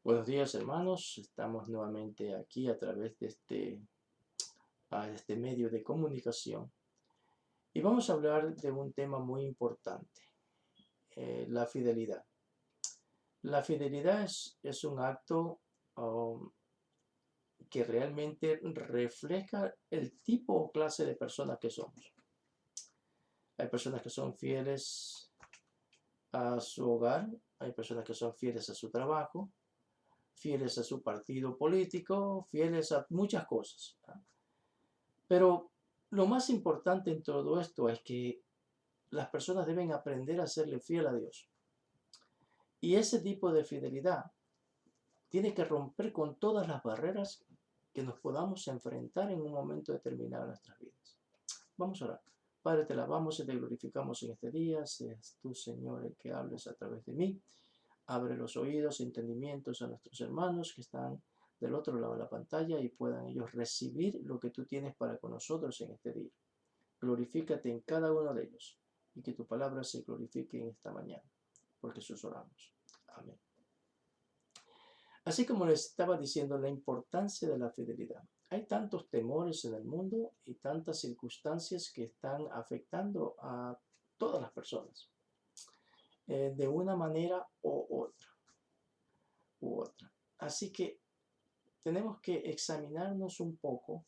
Buenos días, hermanos. Estamos nuevamente aquí a través de este medio de comunicación y vamos a hablar de un tema muy importante, la fidelidad. La fidelidad es un acto um, que realmente refleja el tipo o clase de personas que somos. Hay personas que son fieles a su hogar, hay personas que son fieles a su trabajo, fieles a su partido político, fieles a muchas cosas. Pero lo más importante en todo esto es que las personas deben aprender a serle fiel a Dios. Y ese tipo de fidelidad tiene que romper con todas las barreras que nos podamos enfrentar en un momento determinado en nuestras vidas. Vamos a orar. Padre, te alabamos y te glorificamos en este día. Seas tú, Señor, el que hables a través de mí. Abre los oídos y entendimientos a nuestros hermanos que están del otro lado de la pantalla y puedan ellos recibir lo que tú tienes para con nosotros en este día. Glorifícate en cada uno de ellos y que tu palabra se glorifique en esta mañana. Por Jesús oramos. Amén. Así como les estaba diciendo, la importancia de la fidelidad. Hay tantos temores en el mundo y tantas circunstancias que están afectando a todas las personas, de una manera u otra. Así que tenemos que examinarnos un poco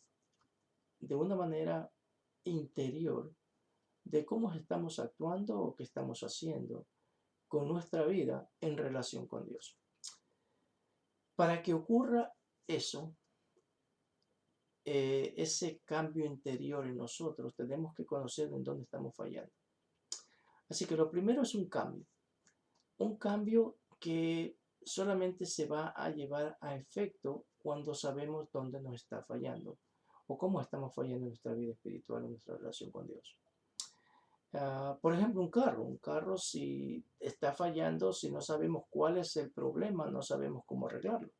de una manera interior de cómo estamos actuando o qué estamos haciendo con nuestra vida en relación con Dios. Para que ocurra eso, ese cambio interior en nosotros, tenemos que conocer en dónde estamos fallando. Así que lo primero es un cambio que solamente se va a llevar a efecto cuando sabemos dónde nos está fallando o cómo estamos fallando en nuestra vida espiritual, en nuestra relación con Dios. Por ejemplo, un carro si está fallando, si no sabemos cuál es el problema, no sabemos cómo arreglarlo.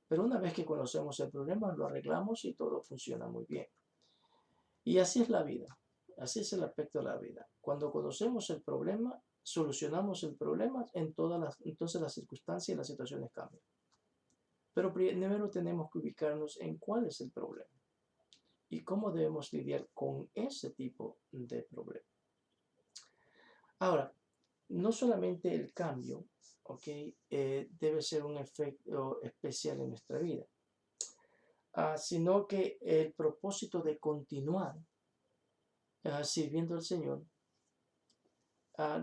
Pero una vez que conocemos el problema, lo arreglamos y todo funciona muy bien. Y así es la vida, así es el aspecto de la vida. Cuando conocemos el problema, solucionamos el problema, entonces las circunstancias y las situaciones cambian. Pero primero tenemos que ubicarnos en cuál es el problema y cómo debemos lidiar con ese tipo de problema. Ahora, no solamente el cambio, ¿ok? Debe ser un efecto especial en nuestra vida, sino que el propósito de continuar sirviendo al Señor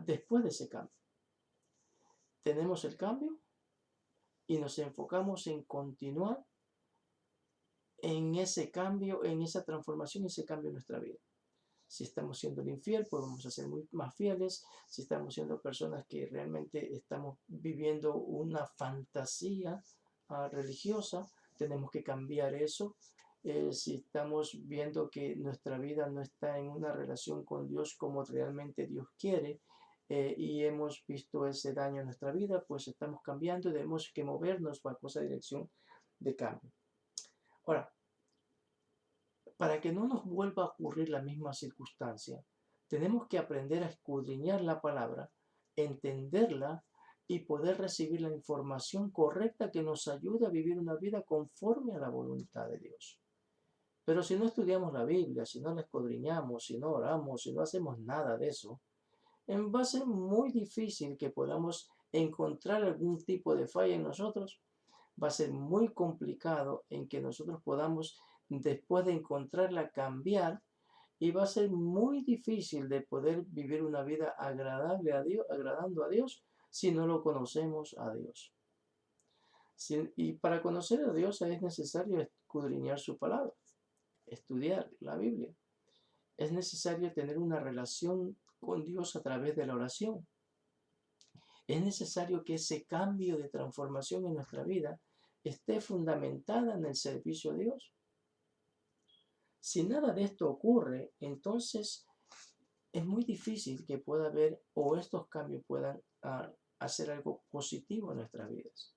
después de ese cambio. Tenemos el cambio y nos enfocamos en continuar en ese cambio, en esa transformación, ese cambio en nuestra vida. Si estamos siendo infiel, pues vamos a ser muy más fieles. Si estamos siendo personas que realmente estamos viviendo una fantasía religiosa, tenemos que cambiar eso. Si estamos viendo que nuestra vida no está en una relación con Dios como realmente Dios quiere, y hemos visto ese daño en nuestra vida, pues estamos cambiando y tenemos que movernos bajo esa dirección de cambio. Ahora, para que no nos vuelva a ocurrir la misma circunstancia, tenemos que aprender a escudriñar la palabra, entenderla y poder recibir la información correcta que nos ayude a vivir una vida conforme a la voluntad de Dios. Pero si no estudiamos la Biblia, si no la escudriñamos, si no oramos, si no hacemos nada de eso, va a ser muy difícil que podamos encontrar algún tipo de falla en nosotros. Va a ser muy complicado en que nosotros podamos, después de encontrarla, cambiar, y va a ser muy difícil de poder vivir una vida agradable a Dios, agradando a Dios, si no lo conocemos a Dios. Y para conocer a Dios es necesario escudriñar su palabra, estudiar la Biblia. Es necesario tener una relación con Dios a través de la oración. Es necesario que ese cambio de transformación en nuestra vida esté fundamentada en el servicio a Dios. Si nada de esto ocurre, entonces es muy difícil que pueda haber o estos cambios puedan hacer algo positivo en nuestras vidas.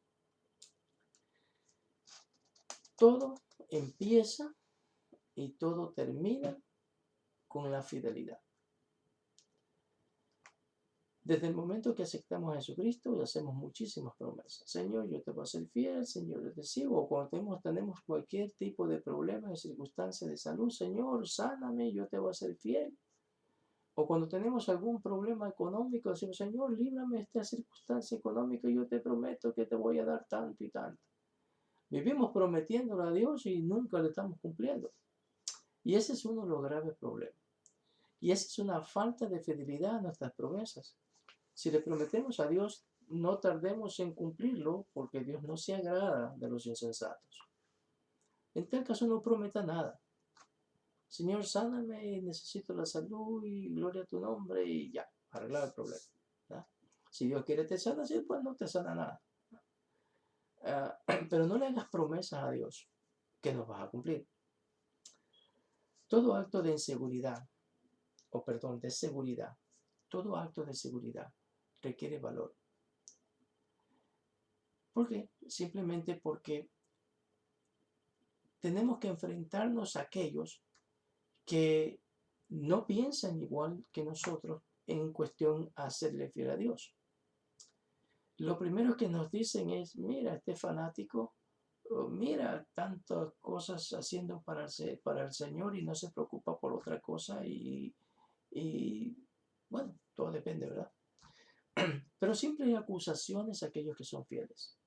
Todo empieza y todo termina con la fidelidad. Desde el momento que aceptamos a Jesucristo, hacemos muchísimas promesas. Señor, yo te voy a ser fiel, Señor, yo te sigo. O cuando tenemos cualquier tipo de problema, de circunstancia de salud, Señor, sáname, yo te voy a ser fiel. O cuando tenemos algún problema económico, decimos, Señor, líbrame de esta circunstancia económica, yo te prometo que te voy a dar tanto y tanto. Vivimos prometiéndole a Dios y nunca le estamos cumpliendo. Y ese es uno de los graves problemas. Y esa es una falta de fidelidad a nuestras promesas. Si le prometemos a Dios, no tardemos en cumplirlo, porque Dios no se agrada de los insensatos. En tal caso, no prometa nada. Señor, sáname, necesito la salud y gloria a tu nombre y ya, arreglar el problema. ¿Ya? Si Dios quiere te sana, sí, pues no te sana nada. Pero no le hagas promesas a Dios que no vas a cumplir. Todo acto de inseguridad, de seguridad, todo acto de seguridad requiere valor. ¿Por qué? Simplemente porque tenemos que enfrentarnos a aquellos que no piensan igual que nosotros en cuestión a serle fiel a Dios. Lo primero que nos dicen es, mira, este fanático, mira tantas cosas haciendo para el Señor y no se preocupa por otra cosa y bueno, todo depende, ¿verdad? Pero siempre hay acusaciones a aquellos que son fieles,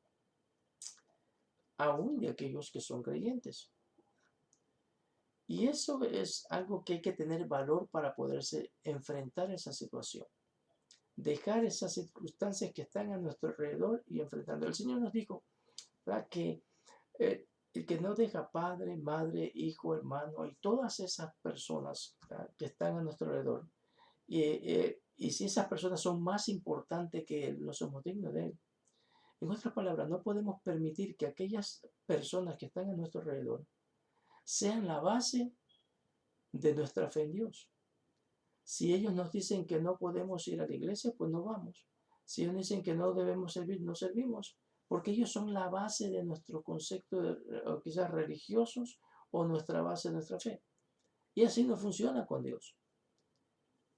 aún de aquellos que son creyentes. Y eso es algo que hay que tener valor para poderse enfrentar a esa situación. Dejar esas circunstancias que están a nuestro alrededor y enfrentando. El Señor nos dijo, ¿verdad?, que el que no deja padre, madre, hijo, hermano y todas esas personas, ¿verdad?, que están a nuestro alrededor. Y si esas personas son más importantes que Él, no somos dignos de Él. En otras palabras, no podemos permitir que aquellas personas que están a nuestro alrededor sean la base de nuestra fe en Dios. Si ellos nos dicen que no podemos ir a la iglesia, pues no vamos. Si ellos dicen que no debemos servir, no servimos, porque ellos son la base de nuestro concepto, o quizás religiosos, o nuestra base de nuestra fe. Y así no funciona con Dios.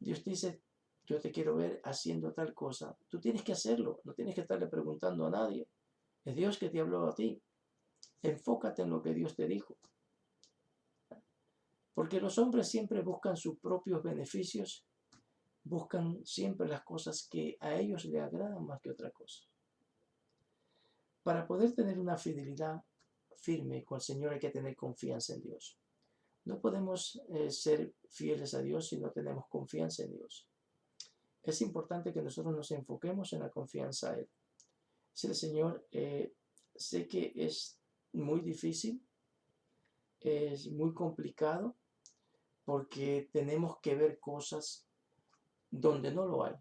Dios dice, yo te quiero ver haciendo tal cosa. Tú tienes que hacerlo, no tienes que estarle preguntando a nadie. Es Dios que te habló a ti. Enfócate en lo que Dios te dijo. Porque los hombres siempre buscan sus propios beneficios, buscan siempre las cosas que a ellos les agradan más que otra cosa. Para poder tener una fidelidad firme con el Señor hay que tener confianza en Dios. No podemos ser fieles a Dios si no tenemos confianza en Dios. Es importante que nosotros nos enfoquemos en la confianza a Él. Si el Señor, sé que es muy difícil, es muy complicado, porque tenemos que ver cosas donde no lo hay.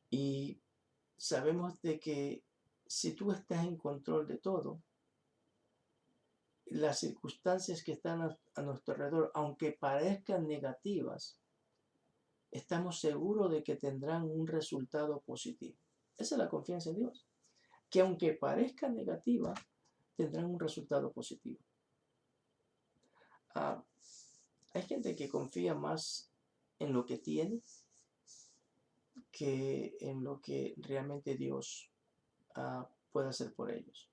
Y sabemos de que si tú estás en control de todo, las circunstancias que están a nuestro alrededor, aunque parezcan negativas, estamos seguros de que tendrán un resultado positivo. Esa es la confianza en Dios. Que aunque parezca negativa, tendrán un resultado positivo. Hay gente que confía más en lo que tiene que en lo que realmente Dios puede hacer por ellos.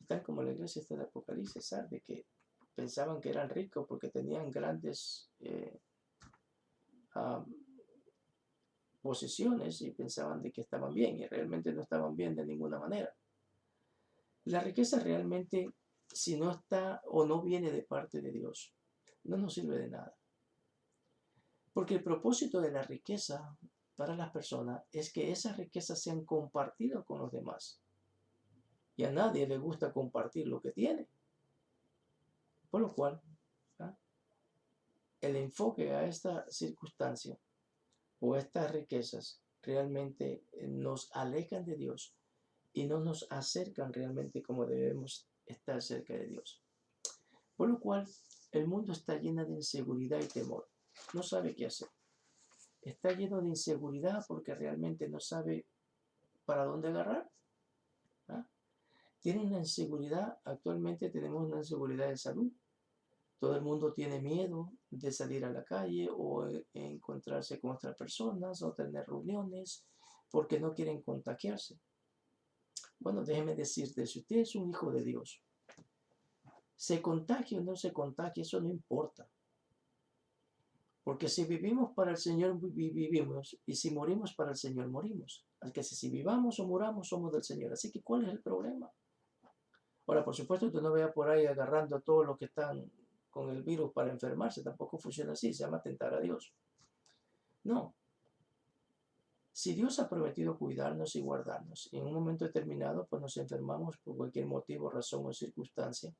Están como la iglesia de Apocalipsis, ¿sabes? De que pensaban que eran ricos porque tenían grandes posesiones y pensaban de que estaban bien y realmente no estaban bien de ninguna manera. La riqueza realmente, si no está o no viene de parte de Dios, no nos sirve de nada. Porque el propósito de la riqueza para las personas es que esas riquezas sean compartidas con los demás. Y a nadie le gusta compartir lo que tiene. Por lo cual, el enfoque a esta circunstancia o estas riquezas realmente nos alejan de Dios y no nos acercan realmente como debemos estar cerca de Dios. Por lo cual, el mundo está lleno de inseguridad y temor. No sabe qué hacer. Está lleno de inseguridad porque realmente no sabe para dónde agarrar. Tiene una inseguridad, actualmente tenemos una inseguridad de salud. Todo el mundo tiene miedo de salir a la calle o encontrarse con otras personas o tener reuniones porque no quieren contagiarse. Bueno, déjeme decirte, si usted es un hijo de Dios, se contagie o no se contagie, eso no importa. Porque si vivimos para el Señor, vivimos, y si morimos para el Señor, morimos. Así que si vivamos o muramos, somos del Señor. Así que, ¿cuál es el problema? Ahora, por supuesto, usted no vea por ahí agarrando a todos los que están con el virus para enfermarse. Tampoco funciona así, se llama tentar a Dios. No. Si Dios ha prometido cuidarnos y guardarnos, y en un momento determinado, pues nos enfermamos por cualquier motivo, razón o circunstancia,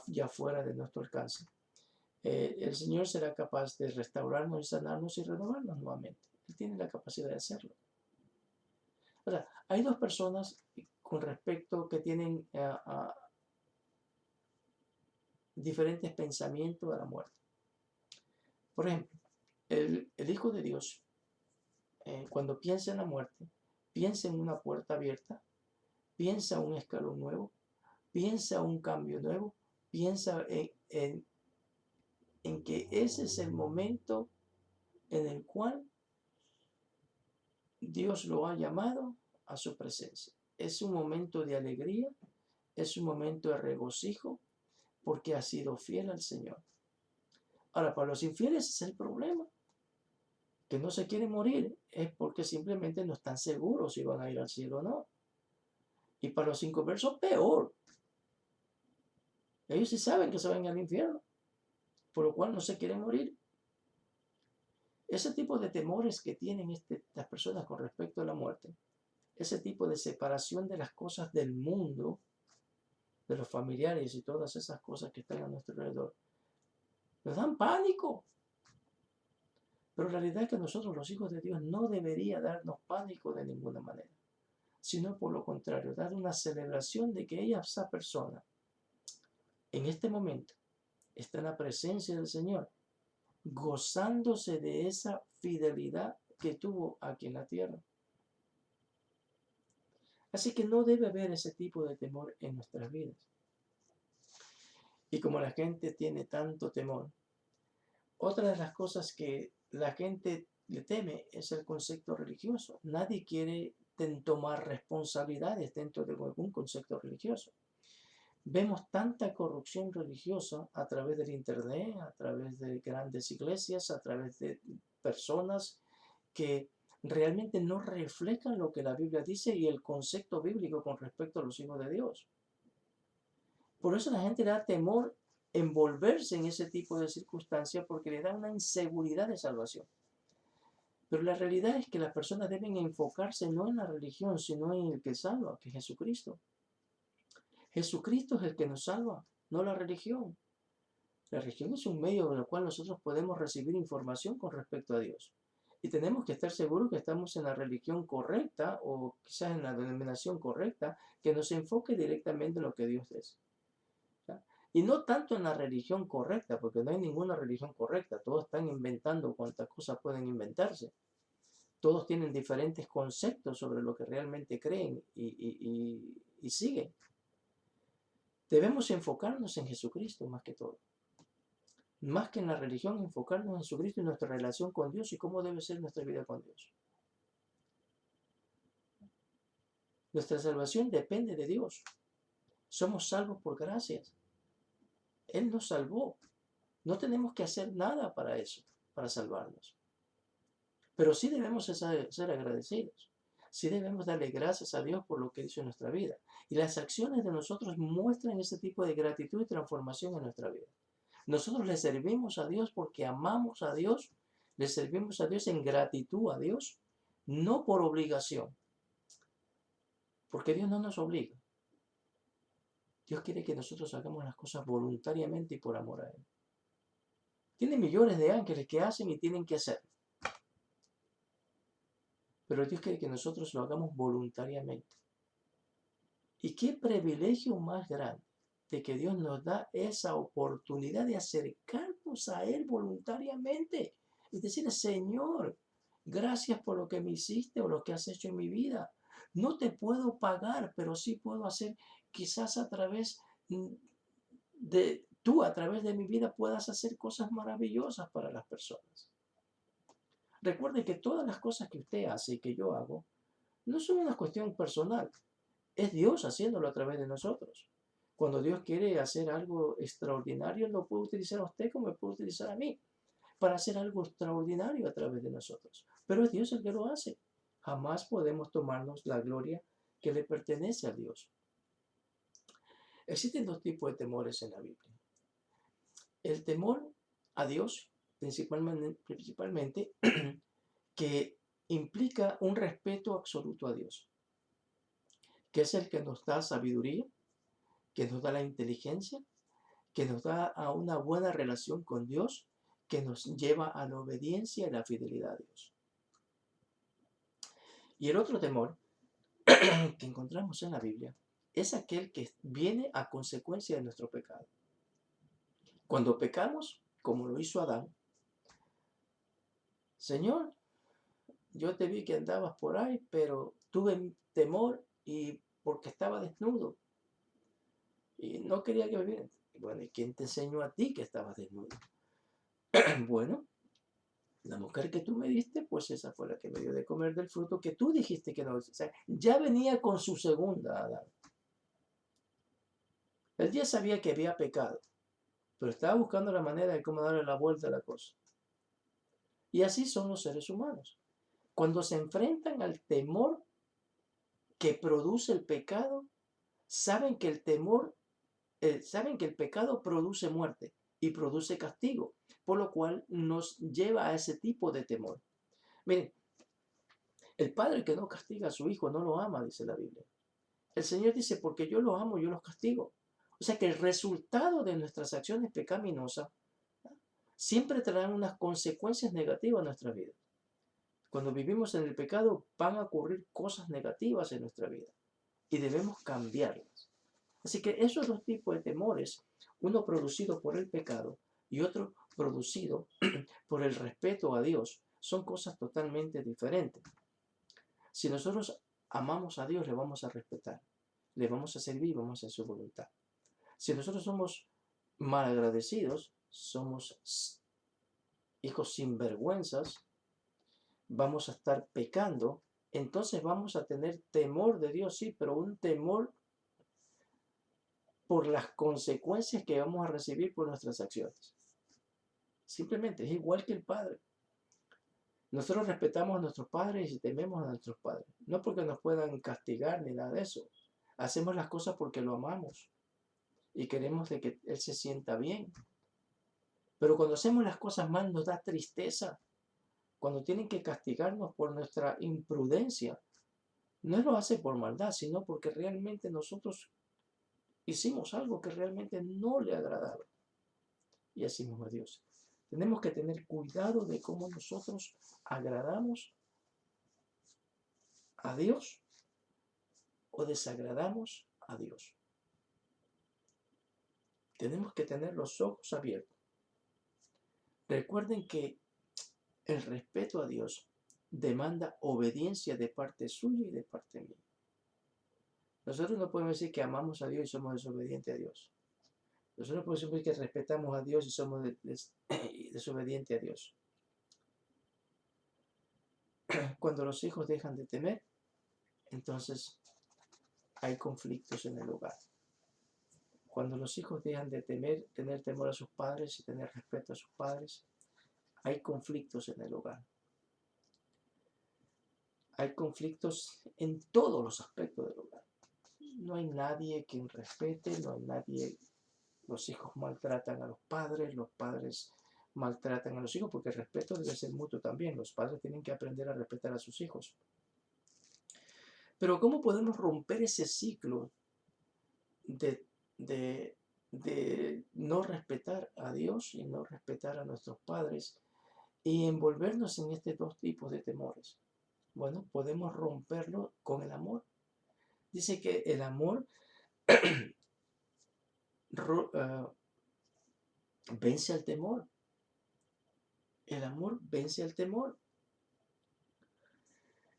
ya fuera de nuestro alcance, el Señor será capaz de restaurarnos y sanarnos y renovarnos nuevamente. Él tiene la capacidad de hacerlo. O sea, hay dos personas con respecto que tienen diferentes pensamientos de la muerte. Por ejemplo, el Hijo de Dios, cuando piensa en la muerte, piensa en una puerta abierta, piensa un escalón nuevo, piensa un cambio nuevo, piensa en que ese es el momento en el cual Dios lo ha llamado a su presencia. Es un momento de alegría, es un momento de regocijo, porque ha sido fiel al Señor. Ahora, para los infieles es el problema, que no se quieren morir, es porque simplemente no están seguros si van a ir al cielo o no. Y para los inconversos, peor. Ellos sí saben que se van al infierno, por lo cual no se quieren morir. Ese tipo de temores que tienen estas personas con respecto a la muerte, ese tipo de separación de las cosas del mundo, de los familiares y todas esas cosas que están a nuestro alrededor, nos dan pánico. Pero la realidad es que nosotros, los hijos de Dios, no debería darnos pánico de ninguna manera, sino por lo contrario, dar una celebración de que esa persona, en este momento, está en la presencia del Señor, gozándose de esa fidelidad que tuvo aquí en la tierra. Así que no debe haber ese tipo de temor en nuestras vidas. Y como la gente tiene tanto temor, otra de las cosas que la gente le teme es el concepto religioso. Nadie quiere tomar responsabilidades dentro de algún concepto religioso. Vemos tanta corrupción religiosa a través del internet, a través de grandes iglesias, a través de personas que realmente no reflejan lo que la Biblia dice y el concepto bíblico con respecto a los hijos de Dios. Por eso la gente le da temor envolverse en ese tipo de circunstancias porque le da una inseguridad de salvación. Pero la realidad es que las personas deben enfocarse no en la religión, sino en el que salva, que es Jesucristo. Jesucristo es el que nos salva, no la religión. La religión es un medio con el cual nosotros podemos recibir información con respecto a Dios. Y tenemos que estar seguros que estamos en la religión correcta o quizás en la denominación correcta que nos enfoque directamente en lo que Dios es. Y no tanto en la religión correcta, porque no hay ninguna religión correcta. Todos están inventando cuantas cosas pueden inventarse. Todos tienen diferentes conceptos sobre lo que realmente creen y siguen. Debemos enfocarnos en Jesucristo más que todo. Más que en la religión, enfocarnos en Jesucristo y nuestra relación con Dios y cómo debe ser nuestra vida con Dios. Nuestra salvación depende de Dios. Somos salvos por gracias. Él nos salvó. No tenemos que hacer nada para eso, para salvarnos. Pero sí debemos ser agradecidos. Sí debemos darle gracias a Dios por lo que hizo en nuestra vida. Y las acciones de nosotros muestran ese tipo de gratitud y transformación en nuestra vida. Nosotros le servimos a Dios porque amamos a Dios. Le servimos a Dios en gratitud a Dios, no por obligación. Porque Dios no nos obliga. Dios quiere que nosotros hagamos las cosas voluntariamente y por amor a Él. Tiene millones de ángeles que hacen y tienen que hacerlo. Pero Dios quiere que nosotros lo hagamos voluntariamente. Y qué privilegio más grande de que Dios nos da esa oportunidad de acercarnos a Él voluntariamente. Y decirle, Señor, gracias por lo que me hiciste o lo que has hecho en mi vida. No te puedo pagar, pero sí puedo hacer quizás a través de tú a través de mi vida puedas hacer cosas maravillosas para las personas. Recuerde que todas las cosas que usted hace y que yo hago no son una cuestión personal. Es Dios haciéndolo a través de nosotros. Cuando Dios quiere hacer algo extraordinario, lo puede utilizar a usted como me puede utilizar a mí para hacer algo extraordinario a través de nosotros. Pero es Dios el que lo hace. Jamás podemos tomarnos la gloria que le pertenece a Dios. Existen dos tipos de temores en la Biblia. El temor a Dios, principalmente que implica un respeto absoluto a Dios, que es el que nos da sabiduría, que nos da la inteligencia, que nos da a una buena relación con Dios, que nos lleva a la obediencia y la fidelidad a Dios. Y el otro temor que encontramos en la Biblia es aquel que viene a consecuencia de nuestro pecado. Cuando pecamos, como lo hizo Adán, Señor, yo te vi que andabas por ahí, pero tuve temor y porque estaba desnudo y no quería que me vieran. Bueno, ¿y quién te enseñó a ti que estabas desnudo? Bueno, la mujer que tú me diste, pues esa fue la que me dio de comer del fruto que tú dijiste que no. O sea, ya venía con su segunda Adán. Él ya sabía que había pecado, pero estaba buscando la manera de cómo darle la vuelta a la cosa. Y así son los seres humanos. Cuando se enfrentan al temor que produce el pecado, saben que saben que el pecado produce muerte y produce castigo, por lo cual nos lleva a ese tipo de temor. Miren, el padre que no castiga a su hijo no lo ama, dice la Biblia. El Señor dice, porque yo los amo, yo los castigo. O sea que el resultado de nuestras acciones pecaminosas siempre traerán unas consecuencias negativas a nuestra vida. Cuando vivimos en el pecado van a ocurrir cosas negativas en nuestra vida y debemos cambiarlas. Así que esos dos tipos de temores, uno producido por el pecado y otro producido por el respeto a Dios, son cosas totalmente diferentes. Si nosotros amamos a Dios, le vamos a respetar, le vamos a servir, vamos a hacer su voluntad. Si nosotros somos malagradecidos, somos hijos sinvergüenzas, vamos a estar pecando, entonces vamos a tener temor de Dios, sí, pero un temor por las consecuencias que vamos a recibir por nuestras acciones. Simplemente es igual que el Padre. Nosotros respetamos a nuestros padres y tememos a nuestros padres. No porque nos puedan castigar ni nada de eso. Hacemos las cosas porque lo amamos y queremos de que Él se sienta bien. Pero cuando hacemos las cosas mal nos da tristeza. Cuando tienen que castigarnos por nuestra imprudencia, no lo hace por maldad, sino porque realmente nosotros hicimos algo que realmente no le agradaba. Y así mismo a Dios. Tenemos que tener cuidado de cómo nosotros agradamos a Dios o desagradamos a Dios. Tenemos que tener los ojos abiertos. Recuerden que el respeto a Dios demanda obediencia de parte suya y de parte mía. Nosotros no podemos decir que amamos a Dios y somos desobedientes a Dios. Nosotros podemos decir que respetamos a Dios y somos desobedientes a Dios. Cuando los hijos dejan de temer, entonces hay conflictos en el hogar. Cuando los hijos dejan de tener temor a sus padres y tener respeto a sus padres, hay conflictos en el hogar. Hay conflictos en todos los aspectos del hogar. No hay nadie quien respete, no hay nadie. Los hijos maltratan a los padres maltratan a los hijos, porque el respeto debe ser mutuo también. Los padres tienen que aprender a respetar a sus hijos. Pero ¿cómo podemos romper ese ciclo de no respetar a Dios y no respetar a nuestros padres y envolvernos en estos dos tipos de temores? Bueno, podemos romperlo con el amor. Dice que el amor vence al temor. El amor vence al temor.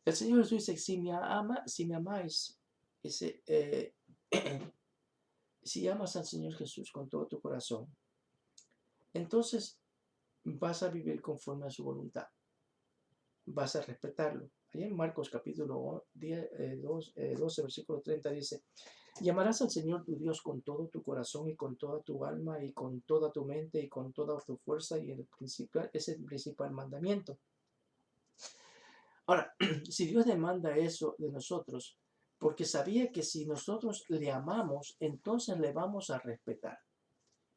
El Señor Jesús dice, si me amáis, dice, si amas al Señor Jesús con todo tu corazón, entonces vas a vivir conforme a su voluntad. Vas a respetarlo. Allá en Marcos capítulo 10, 12, versículo 30 dice, y amarás al Señor tu Dios con todo tu corazón y con toda tu alma y con toda tu mente y con toda tu fuerza, y es el principal mandamiento. Ahora, si Dios demanda eso de nosotros, porque sabía que si nosotros le amamos, entonces le vamos a respetar,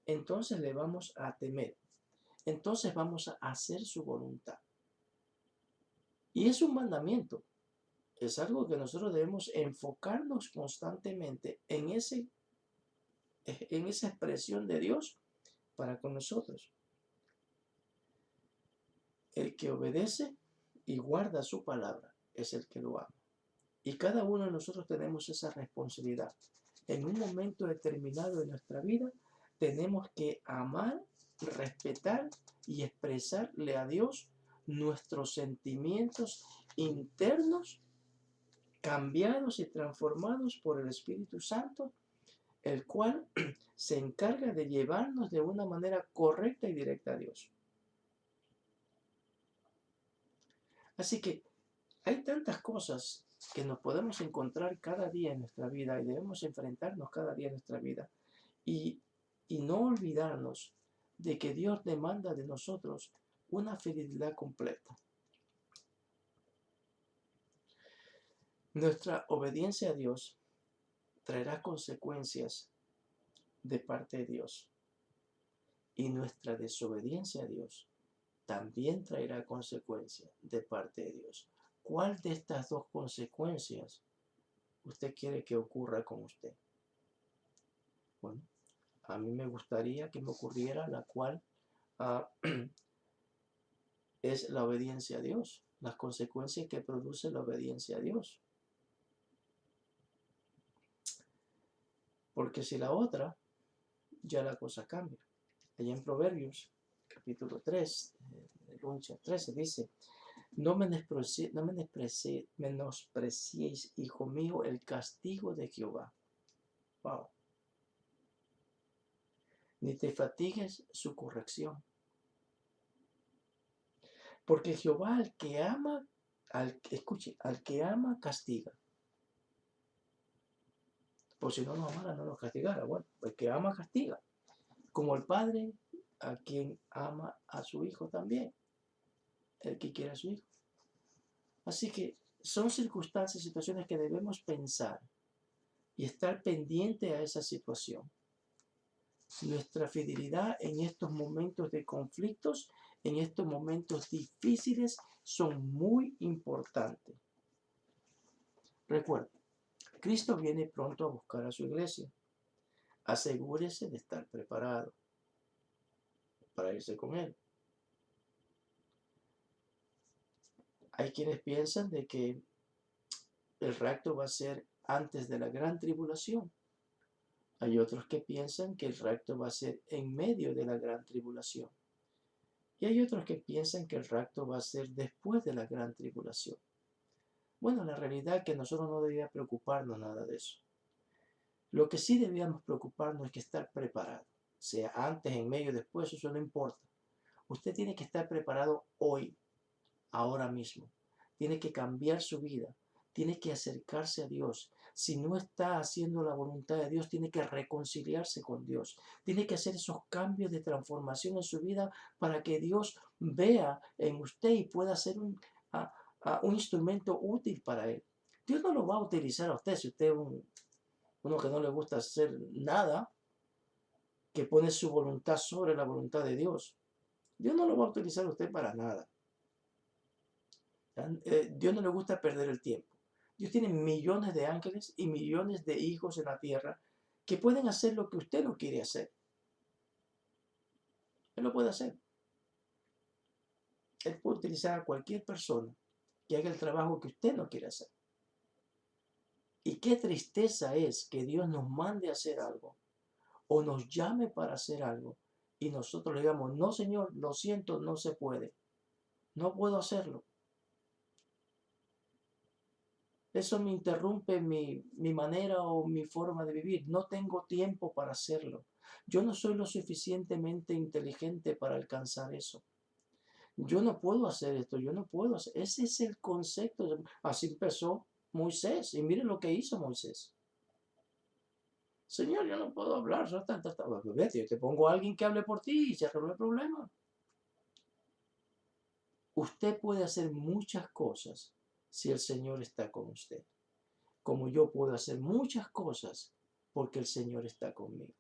entonces le vamos a temer, entonces vamos a hacer su voluntad. Y es un mandamiento, es algo que nosotros debemos enfocarnos constantemente en esa expresión de Dios para con nosotros. El que obedece y guarda su palabra es el que lo ama. Y cada uno de nosotros tenemos esa responsabilidad. En un momento determinado de nuestra vida, tenemos que amar, respetar y expresarle a Dios nuestros sentimientos internos, cambiados y transformados por el Espíritu Santo, el cual se encarga de llevarnos de una manera correcta y directa a Dios. Así que hay tantas cosas que nos podemos encontrar cada día en nuestra vida y debemos enfrentarnos cada día en nuestra vida y, no olvidarnos de que Dios demanda de nosotros una fidelidad completa. Nuestra obediencia a Dios traerá consecuencias de parte de Dios y nuestra desobediencia a Dios también traerá consecuencias de parte de Dios. ¿Cuál de estas dos consecuencias usted quiere que ocurra con usted? Bueno, a mí me gustaría que me ocurriera la cual es la obediencia a Dios, las consecuencias que produce la obediencia a Dios. Porque si la otra, ya la cosa cambia. Allá en Proverbios, capítulo 3, del 11 al 13, dice, no menospreciéis, hijo mío, el castigo de Jehová. Wow. Ni te fatigues su corrección. Porque Jehová al que ama, al que ama castiga. Pues si no nos amara, no nos castigara. Bueno, el que ama castiga. Como el padre a quien ama a su hijo también. El que quiere a su hijo. Así que son circunstancias, situaciones que debemos pensar y estar pendiente a esa situación. Nuestra fidelidad en estos momentos de conflictos, en estos momentos difíciles, son muy importantes. Recuerda, Cristo viene pronto a buscar a su iglesia. Asegúrese de estar preparado para irse con Él. Hay quienes piensan de que el rapto va a ser antes de la gran tribulación. Hay otros que piensan que el rapto va a ser en medio de la gran tribulación. Y hay otros que piensan que el rapto va a ser después de la gran tribulación. Bueno, la realidad es que nosotros no deberíamos preocuparnos nada de eso. Lo que sí debíamos preocuparnos es que estar preparado. Sea antes, en medio, después, eso no importa. Usted tiene que estar preparado hoy, ahora mismo. Tiene que cambiar su vida. Tiene que acercarse a Dios. Si no está haciendo la voluntad de Dios, tiene que reconciliarse con Dios. Tiene que hacer esos cambios de transformación en su vida para que Dios vea en usted y pueda ser un instrumento útil para Él. Dios no lo va a utilizar a usted si usted es uno que no le gusta hacer nada, que pone su voluntad sobre la voluntad de Dios. Dios no lo va a utilizar a usted para nada. Dios no le gusta perder el tiempo. Dios tiene millones de ángeles y millones de hijos en la tierra que pueden hacer lo que usted no quiere hacer. Él lo puede hacer. Él puede utilizar a cualquier persona que haga el trabajo que usted no quiere hacer. Y qué tristeza es que Dios nos mande a hacer algo o nos llame para hacer algo y nosotros le digamos, no Señor, lo siento, no se puede. No puedo hacerlo. Eso me interrumpe mi manera o mi forma de vivir. No tengo tiempo para hacerlo. Yo no soy lo suficientemente inteligente para alcanzar eso. Yo no puedo hacer esto, yo no puedo hacer. Ese es el concepto. Así empezó Moisés. Y miren lo que hizo Moisés. Señor, yo no puedo hablar. Vete, yo te pongo a alguien que hable por ti y se arregla el problema. Usted puede hacer muchas cosas si el Señor está con usted. Como yo puedo hacer muchas cosas porque el Señor está conmigo.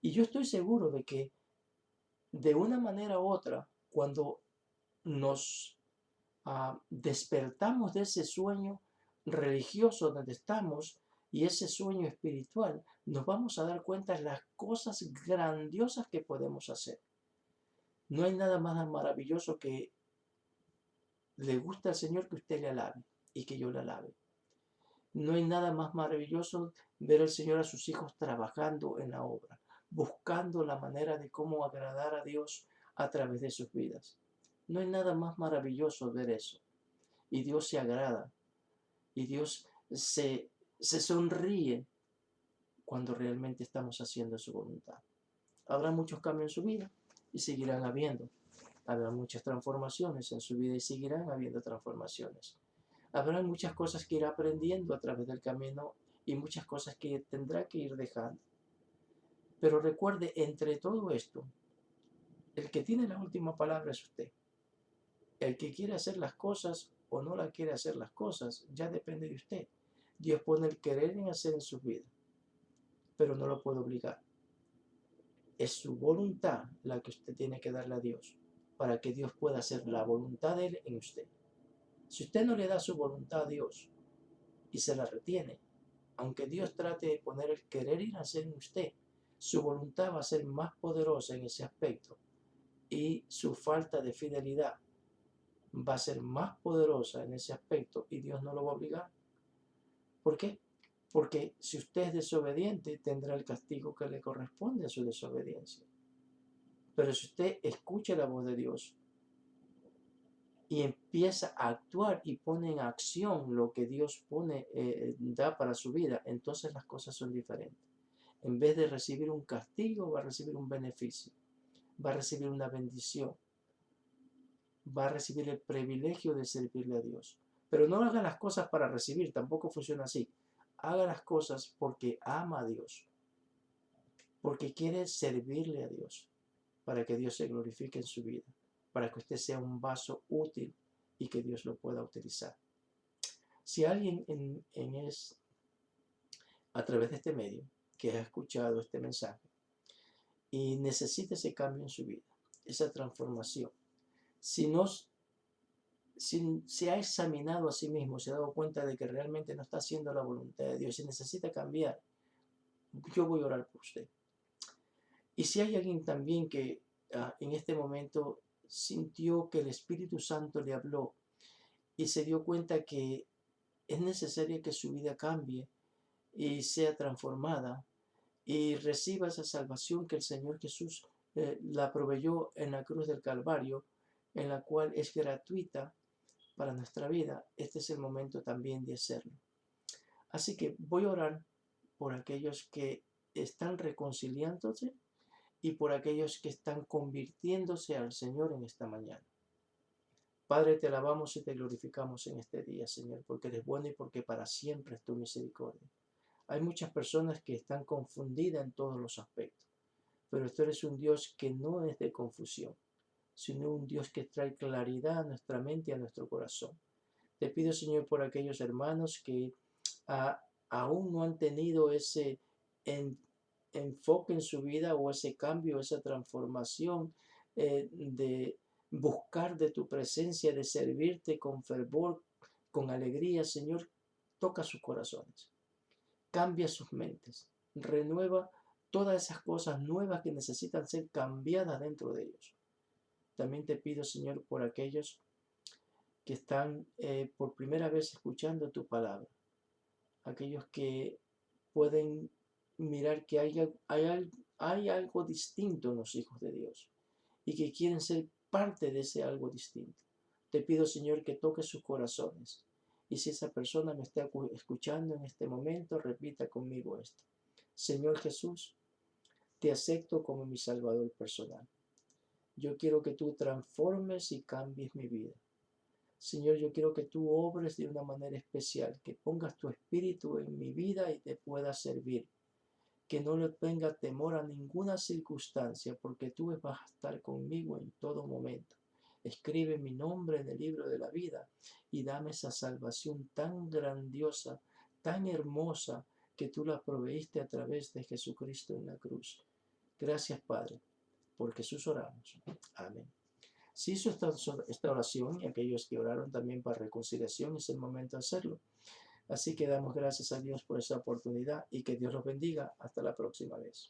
Y yo estoy seguro de que de una manera u otra, cuando nos despertamos de ese sueño religioso donde estamos y ese sueño espiritual, nos vamos a dar cuenta de las cosas grandiosas que podemos hacer. No hay nada más maravilloso que le gusta al Señor que usted le alabe y que yo le alabe. No hay nada más maravilloso ver al Señor a sus hijos trabajando en la obra, buscando la manera de cómo agradar a Dios a través de sus vidas. No hay nada más maravilloso ver eso. Y Dios se agrada. Y Dios se sonríe cuando realmente estamos haciendo su voluntad. Habrá muchos cambios en su vida y seguirán habiendo. Habrá muchas transformaciones en su vida y seguirán habiendo transformaciones. Habrá muchas cosas que irá aprendiendo a través del camino y muchas cosas que tendrá que ir dejando. Pero recuerde, entre todo esto, el que tiene la última palabra es usted. El que quiere hacer las cosas o no la quiere hacer las cosas, ya depende de usted. Dios pone el querer en hacer en su vida, pero no lo puede obligar. Es su voluntad la que usted tiene que darle a Dios, para que Dios pueda hacer la voluntad de Él en usted. Si usted no le da su voluntad a Dios y se la retiene, aunque Dios trate de poner el querer y hacer en usted, su voluntad va a ser más poderosa en ese aspecto y su falta de fidelidad va a ser más poderosa en ese aspecto y Dios no lo va a obligar. ¿Por qué? Porque si usted es desobediente, tendrá el castigo que le corresponde a su desobediencia. Pero si usted escucha la voz de Dios y empieza a actuar y pone en acción lo que Dios da para su vida, entonces las cosas son diferentes. En vez de recibir un castigo, va a recibir un beneficio, va a recibir una bendición, va a recibir el privilegio de servirle a Dios. Pero no haga las cosas para recibir, tampoco funciona así. Haga las cosas porque ama a Dios, porque quiere servirle a Dios, para que Dios se glorifique en su vida, para que usted sea un vaso útil y que Dios lo pueda utilizar. Si alguien a través de este medio que ha escuchado este mensaje y necesita ese cambio en su vida, esa transformación, si se ha examinado a sí mismo, se ha dado cuenta de que realmente no está haciendo la voluntad de Dios y necesita cambiar, yo voy a orar por usted. Y si hay alguien también que en este momento sintió que el Espíritu Santo le habló y se dio cuenta que es necesario que su vida cambie y sea transformada y reciba esa salvación que el Señor Jesús la proveyó en la cruz del Calvario, en la cual es gratuita para nuestra vida, este es el momento también de hacerlo. Así que voy a orar por aquellos que están reconciliándose y por aquellos que están convirtiéndose al Señor en esta mañana. Padre, te alabamos y te glorificamos en este día, Señor, porque eres bueno y porque para siempre es tu misericordia. Hay muchas personas que están confundidas en todos los aspectos, pero tú eres un Dios que no es de confusión, sino un Dios que trae claridad a nuestra mente y a nuestro corazón. Te pido, Señor, por aquellos hermanos que aún no han tenido ese enfoque en su vida o ese cambio, esa transformación de buscar de tu presencia, de servirte con fervor, con alegría, Señor, toca sus corazones, cambia sus mentes, renueva todas esas cosas nuevas que necesitan ser cambiadas dentro de ellos. También te pido, Señor, por aquellos que están por primera vez escuchando tu palabra, aquellos que pueden mirar que hay algo distinto en los hijos de Dios y que quieren ser parte de ese algo distinto. Te pido, Señor, que toques sus corazones. Y si esa persona me está escuchando en este momento, repita conmigo esto. Señor Jesús, Te acepto como mi Salvador personal. Yo quiero que tú transformes y cambies mi vida. Señor, yo quiero que tú obres de una manera especial, que pongas tu espíritu en mi vida y te pueda servir. Que no le tenga temor a ninguna circunstancia, porque tú vas a estar conmigo en todo momento. Escribe mi nombre en el libro de la vida y dame esa salvación tan grandiosa, tan hermosa, que tú la proveíste a través de Jesucristo en la cruz. Gracias, Padre. Por Jesús oramos. Amén. Si hizo esta oración y aquellos que oraron también para reconciliación, es el momento de hacerlo. Así que damos gracias a Dios por esa oportunidad y que Dios los bendiga. Hasta la próxima vez.